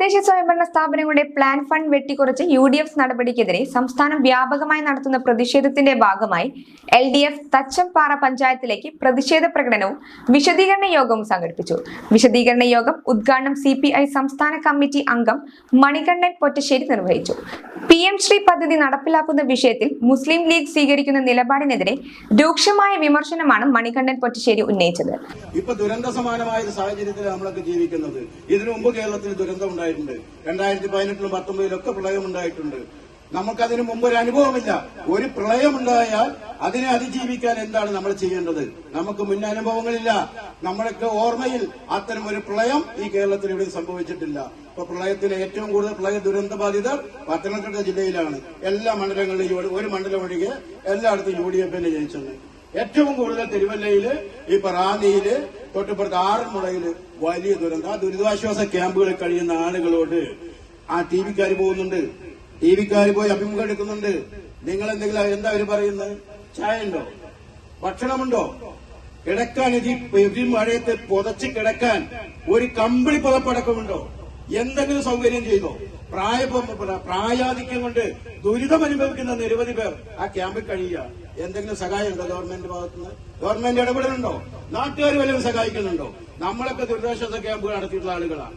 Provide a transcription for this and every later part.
തദ്ദേശ സ്വയംഭരണ സ്ഥാപനങ്ങളുടെ പ്ലാൻ ഫണ്ട് വെട്ടിക്കുറച്ച് UDF നടപടിക്കെതിരെ സംസ്ഥാനം വ്യാപകമായി നടത്തുന്ന പ്രതിഷേധത്തിന്റെ ഭാഗമായി LDF തച്ചമ്പാറ പഞ്ചായത്തിലേക്ക് പ്രതിഷേധ പ്രകടനവും വിശദീകരണ യോഗവും സംഘടിപ്പിച്ചു. വിശദീകരണ യോഗം ഉദ്ഘാടനം CPI സംസ്ഥാന കമ്മിറ്റി അംഗം മണികണ്ഠൻ പൊറ്റശ്ശേരി നിർവഹിച്ചു. PM ശ്രീ പദ്ധതി നടപ്പിലാക്കുന്ന വിഷയത്തിൽ മുസ്ലിം ലീഗ് സ്വീകരിക്കുന്ന നിലപാടിനെതിരെ രൂക്ഷമായ വിമർശനമാണ് മണികണ്ഠൻ പൊറ്റശ്ശേരി ഉന്നയിച്ചത്. ഇപ്പൊ ദുരന്ത സമാനമായ സാഹചര്യത്തിൽ നമ്മളൊക്കെ ജീവിക്കുന്നത്. ഇതിനു മുമ്പ് കേരളത്തിൽ ദുരന്തം ഉണ്ടായിട്ടുണ്ട്. 2018-ലും 2019-ലൊക്കെ പ്രളയം ഉണ്ടായിട്ടുണ്ട്. നമുക്കതിനു മുമ്പ് ഒരു അനുഭവമില്ല. ഒരു പ്രളയം ഉണ്ടായാൽ അതിനെ അതിജീവിക്കാൻ എന്താണ് നമ്മൾ ചെയ്യേണ്ടത്? നമുക്ക് മുൻ അനുഭവങ്ങളില്ല. നമ്മളൊക്കെ ഓർമ്മയിൽ അത്തരം ഒരു പ്രളയം ഈ കേരളത്തിൽ ഇവിടെ സംഭവിച്ചിട്ടില്ല. ഇപ്പൊ പ്രളയത്തിന് ഏറ്റവും കൂടുതൽ പ്രളയ ദുരന്ത ബാധിതർ പത്തനംതിട്ട ജില്ലയിലാണ്. എല്ലാ മണ്ഡലങ്ങളിലും ഒരു മണ്ഡലം ഒഴികെ എല്ലായിടത്തും UDF ജയിച്ചത്. ഏറ്റവും കൂടുതൽ തിരുവല്ലയില്, ഇപ്പൊ റാന്നിയില്, തൊട്ടിപ്പുറത്ത് ആറന്മുളയില് വലിയ ദുരന്തം. ആ ദുരിതാശ്വാസ ക്യാമ്പുകളിൽ കഴിയുന്ന ആളുകളോട് ആ TV-ക്കാർ പോകുന്നുണ്ട്. TV-ക്കാർ പോയി അഭിമുഖം എടുക്കുന്നുണ്ട്. നിങ്ങൾ എന്തെങ്കിലും എന്താ അവര് പറയുന്നത്? ചായ ഉണ്ടോ? ഭക്ഷണമുണ്ടോ? കിടക്കാൻ ഈ മഴയത്ത് പുതച്ച് കിടക്കാൻ ഒരു കമ്പിളി പുതപ്പടക്കമുണ്ടോ? എന്തെങ്കിലും സൗകര്യം ചെയ്തോ? പ്രായാധിക്യം കൊണ്ട് ദുരിതം അനുഭവിക്കുന്ന നിരവധി പേർ ആ ക്യാമ്പിൽ കഴിയുക. എന്തെങ്കിലും സഹായം ഉണ്ടോ ഗവൺമെന്റ് ഭാഗത്തുനിന്ന്? ഗവൺമെന്റ് ഇടപെടലുണ്ടോ? നാട്ടുകാർ വല്ലതും സഹായിക്കുന്നുണ്ടോ? നമ്മളൊക്കെ ദുരിതാശ്വാസ ക്യാമ്പുകൾ നടത്തിയിട്ടുള്ള ആളുകളാണ്.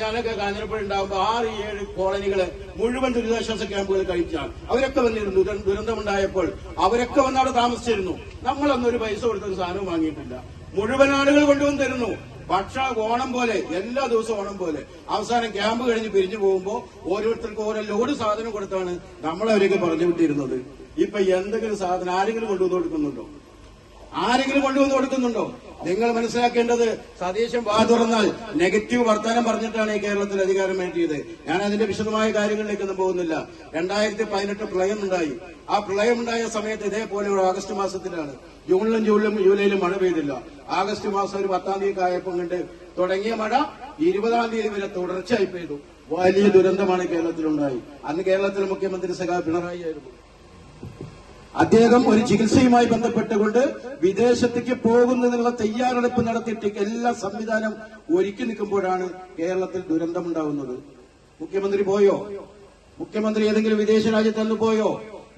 ഞാനൊക്കെ കാഞ്ഞിരപ്പുഴ ഉണ്ടാകുമ്പോൾ 6-7 കോളനികള് മുഴുവൻ ദുരിതാശ്വാസ ക്യാമ്പുകൾ കഴിച്ചാൽ അവരൊക്കെ വന്നിരുന്നു. ദുരന്തമുണ്ടായപ്പോൾ അവരൊക്കെ വന്ന് അവിടെ താമസിച്ചിരുന്നു. നമ്മളൊന്നും ഒരു പൈസ കൊടുത്തൊരു സാധനവും വാങ്ങിയിട്ടില്ല. മുഴുവൻ ആളുകൾ കൊണ്ടുവന്ന് തരുന്നു. ഓണം പോലെ, എല്ലാ ദിവസവും ഓണം പോലെ. അവസാനം ക്യാമ്പ് കഴിഞ്ഞ് പിരിഞ്ഞു പോകുമ്പോൾ ഓരോരുത്തർക്കും ഓരോ ലോഡ് സാധനം കൊടുത്താണ് നമ്മളവരെയൊക്കെ പറഞ്ഞു വിട്ടിരുന്നത്. ഇപ്പൊ എന്തെങ്കിലും സാധനം ആരെങ്കിലും കൊണ്ടുവന്ന് കൊടുക്കുന്നുണ്ടോ? നിങ്ങൾ മനസ്സിലാക്കേണ്ടത്, സതീശൻ വാ തുറന്നാൽ നെഗറ്റീവ് വർത്തമാനം പറഞ്ഞിട്ടാണ് ഈ കേരളത്തിൽ അധികാരം വേണ്ടിയത്. ഞാൻ അതിന്റെ വിശദമായ കാര്യങ്ങളിലേക്കൊന്നും പോകുന്നില്ല. 2018 പ്രളയം ഉണ്ടായി. ആ പ്രളയം ഉണ്ടായ സമയത്ത് ഇതേപോലെ ഒരു ആഗസ്റ്റ് മാസത്തിലാണ്. ജൂണിലും ജൂലൈയിലും മഴ പെയ്തില്ല. ആഗസ്റ്റ് മാസം ഒരു 10-ാം തീയതി ആയപ്പോൾ കണ്ട് തുടങ്ങിയ മഴ 20-ാം തീയതി വരെ തുടർച്ചയായി പെയ്തു. വലിയ ദുരന്തമാണ് കേരളത്തിലുണ്ടായി. അന്ന് കേരളത്തിലെ മുഖ്യമന്ത്രി സഖാവ് പിണറായി ആയിരുന്നു. അദ്ദേഹം ഒരു ചികിത്സയുമായി ബന്ധപ്പെട്ടുകൊണ്ട് വിദേശത്തേക്ക് പോകുന്നതിനുള്ള തയ്യാറെടുപ്പ് നടത്തിയിട്ട് എല്ലാ സംവിധാനം ഒരുക്കി നിൽക്കുമ്പോഴാണ് കേരളത്തിൽ ദുരന്തമുണ്ടാകുന്നത്. മുഖ്യമന്ത്രി പോയോ? മുഖ്യമന്ത്രി ഏതെങ്കിലും വിദേശ രാജ്യത്ത് പോയോ?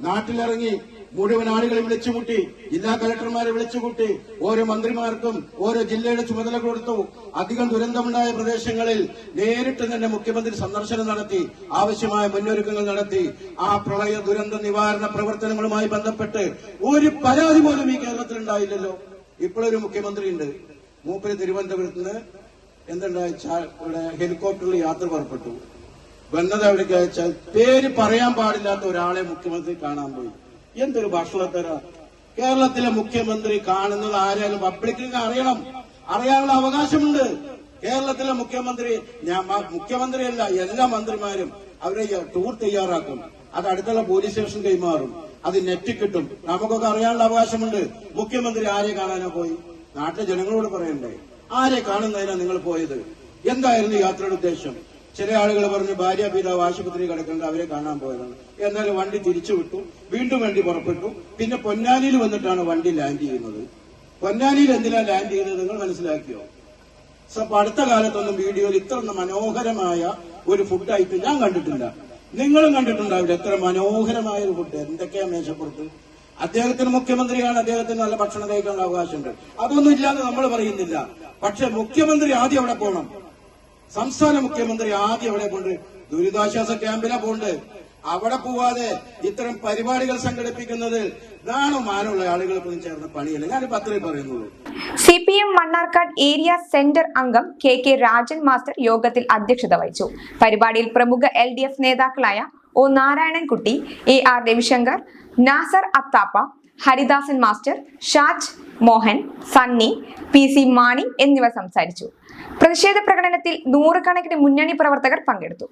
നാട്ടിലിറങ്ങി മുഴുവൻ ആളുകളെ വിളിച്ചുകൂട്ടി, ജില്ലാ കളക്ടർമാരെ വിളിച്ചുകൂട്ടി, ഓരോ മന്ത്രിമാർക്കും ഓരോ ജില്ലയുടെ ചുമതല കൊടുത്തു. അധികം ദുരന്തമുണ്ടായ പ്രദേശങ്ങളിൽ നേരിട്ട് തന്നെ മുഖ്യമന്ത്രി സന്ദർശനം നടത്തി, ആവശ്യമായ മുന്നൊരുക്കങ്ങൾ നടത്തി. ആ പ്രളയ ദുരന്ത നിവാരണ പ്രവർത്തനങ്ങളുമായി ബന്ധപ്പെട്ട് ഒരു പരാതി പോലും ഈ കേരളത്തിൽ ഉണ്ടായില്ലല്ലോ. ഇപ്പോഴൊരു മുഖ്യമന്ത്രി ഉണ്ട്. മൂപ്പര് തിരുവനന്തപുരത്ത് നിന്ന് ഇവിടെ ഹെലികോപ്റ്ററിൽ യാത്ര പുറപ്പെട്ടു. വന്നത് എവിടേക്ക് അയച്ചാൽ പേര് പറയാൻ പാടില്ലാത്ത ഒരാളെ മുഖ്യമന്ത്രി കാണാൻ പോയി. എന്തൊരു ഭക്ഷണത്തര! കേരളത്തിലെ മുഖ്യമന്ത്രി കാണുന്നത് ആരെയാലും പബ്ലിക്കിന് അറിയാനുള്ള അവകാശമുണ്ട്. കേരളത്തിലെ മുഖ്യമന്ത്രിയല്ല, എല്ലാ മന്ത്രിമാരും അവരെ ടൂർ തയ്യാറാക്കും. അത് അടുത്തുള്ള പോലീസ് സ്റ്റേഷൻ കൈമാറും. അത് നെറ്റ് കിട്ടും. നമുക്കൊക്കെ അറിയാനുള്ള അവകാശമുണ്ട്. മുഖ്യമന്ത്രി ആരെ കാണാനോ പോയി? നാട്ടിലെ ജനങ്ങളോട് പറയണ്ടേ? ആരെ കാണുന്നതിനാ നിങ്ങൾ പോയത്? എന്തായിരുന്നു യാത്രയുടെ ഉദ്ദേശം? ചില ആളുകൾ പറഞ്ഞു ഭാര്യ പിതാവ് ആശുപത്രി കിടക്കേണ്ട, അവരെ കാണാൻ പോയതാണ്. എന്നാലും വണ്ടി തിരിച്ചുവിട്ടു. വീണ്ടും വണ്ടി പുറപ്പെട്ടു. പിന്നെ പൊന്നാനിയിൽ വന്നിട്ടാണ് വണ്ടി ലാൻഡ് ചെയ്യുന്നത്. പൊന്നാനിയിൽ എന്തിനാ ലാൻഡ് ചെയ്യുന്നത് നിങ്ങൾ മനസ്സിലാക്കിയോ? അടുത്ത കാലത്തൊന്നും വീഡിയോയിൽ ഇത്ര മനോഹരമായ ഒരു ഫുഡ് ഐറ്റം ഞാൻ കണ്ടിട്ടില്ല. നിങ്ങളും കണ്ടിട്ടുണ്ടാവില്ല എത്ര മനോഹരമായ ഒരു ഫുഡ്. എന്തൊക്കെയാ മേശപ്പുറത്ത്? അദ്ദേഹത്തിന് മുഖ്യമന്ത്രിയാണ്, അദ്ദേഹത്തിന് നല്ല ഭക്ഷണം കഴിക്കാനുള്ള അവകാശമുണ്ട്. അതൊന്നും ഇല്ലാന്ന് നമ്മൾ പറയുന്നില്ല. പക്ഷെ മുഖ്യമന്ത്രി ആദ്യം അവിടെ പോകണം. സംസ്ഥാന മുഖ്യമന്ത്രി ആദ്യം എവിടെ പോണ്ട്? ദുരിതാശ്വാസ ക്യാമ്പിലാ പോണ്ട്. അവിടെ പോവാതെ ഇത്തരം പരിപാടികൾ സംഘടിപ്പിക്കുന്നത് മാനമുള്ള ആളുകൾക്കൊന്നും ചേർന്ന പണിയല്ല. ഞാനിപ്പോ അത്രേ പറയുന്നുള്ളൂ. CPM മണ്ണാർക്കാട് ഏരിയ സെന്റർ അംഗം KK രാജൻ മാസ്റ്റർ യോഗത്തിൽ അധ്യക്ഷത വഹിച്ചു. പരിപാടിയിൽ പ്രമുഖ LDF നേതാക്കളായ O Narayanankutty, AR Ravishankar, Nasar Athappa, Haridasan master, Shaj Mohan, Sunny, PC Mani എന്നിവർ സംസാരിച്ചു. പ്രതിഷേധ പ്രകടനത്തിൽ 100 കണക്കിന് മുന്നണി പ്രവർത്തകർ പങ്കെടുത്തു.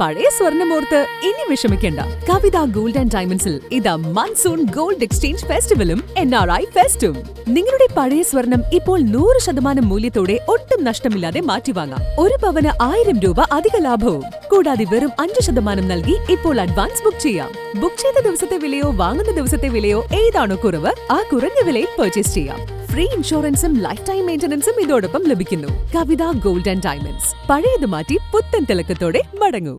പഴയ സ്വർണ്ണമോർത്ത് ഇനി വിഷമിക്കേണ്ട. കവിത ഗോൾഡ് ആൻഡ് ഡയമണ്ട്സിൽ ഇതാ മൺസൂൺ ഗോൾഡ് എക്സ്ചേഞ്ച് ഫെസ്റ്റിവലും NRI ഫെസ്റ്റും. നിങ്ങളുടെ പഴയ സ്വർണം ഇപ്പോൾ 100% മൂല്യത്തോടെ ഒട്ടും നഷ്ടമില്ലാതെ മാറ്റിവാങ്ങാം. 1 പവന് 1000 രൂപ അധിക ലാഭവും. കൂടാതെ വെറും 5% നൽകി ഇപ്പോൾ അഡ്വാൻസ് ബുക്ക് ചെയ്യാം. ബുക്ക് ചെയ്ത ദിവസത്തെ വിലയോ വാങ്ങുന്ന ദിവസത്തെ വിലയോ ഏതാണോ കുറവ്, ആ കുറഞ്ഞ വിലയിൽ പർച്ചേസ് ചെയ്യാം. ഫ്രീ ഇൻഷുറൻസും ലൈഫ് ടൈം മെയിന്റനൻസും ഇതോടൊപ്പം ലഭിക്കുന്നു. കവിത ഗോൾഡ് ആൻഡ് ഡയമണ്ട്സ്, പഴയത് മാറ്റി പുത്തൻ തിളക്കത്തോടെ മടങ്ങൂ.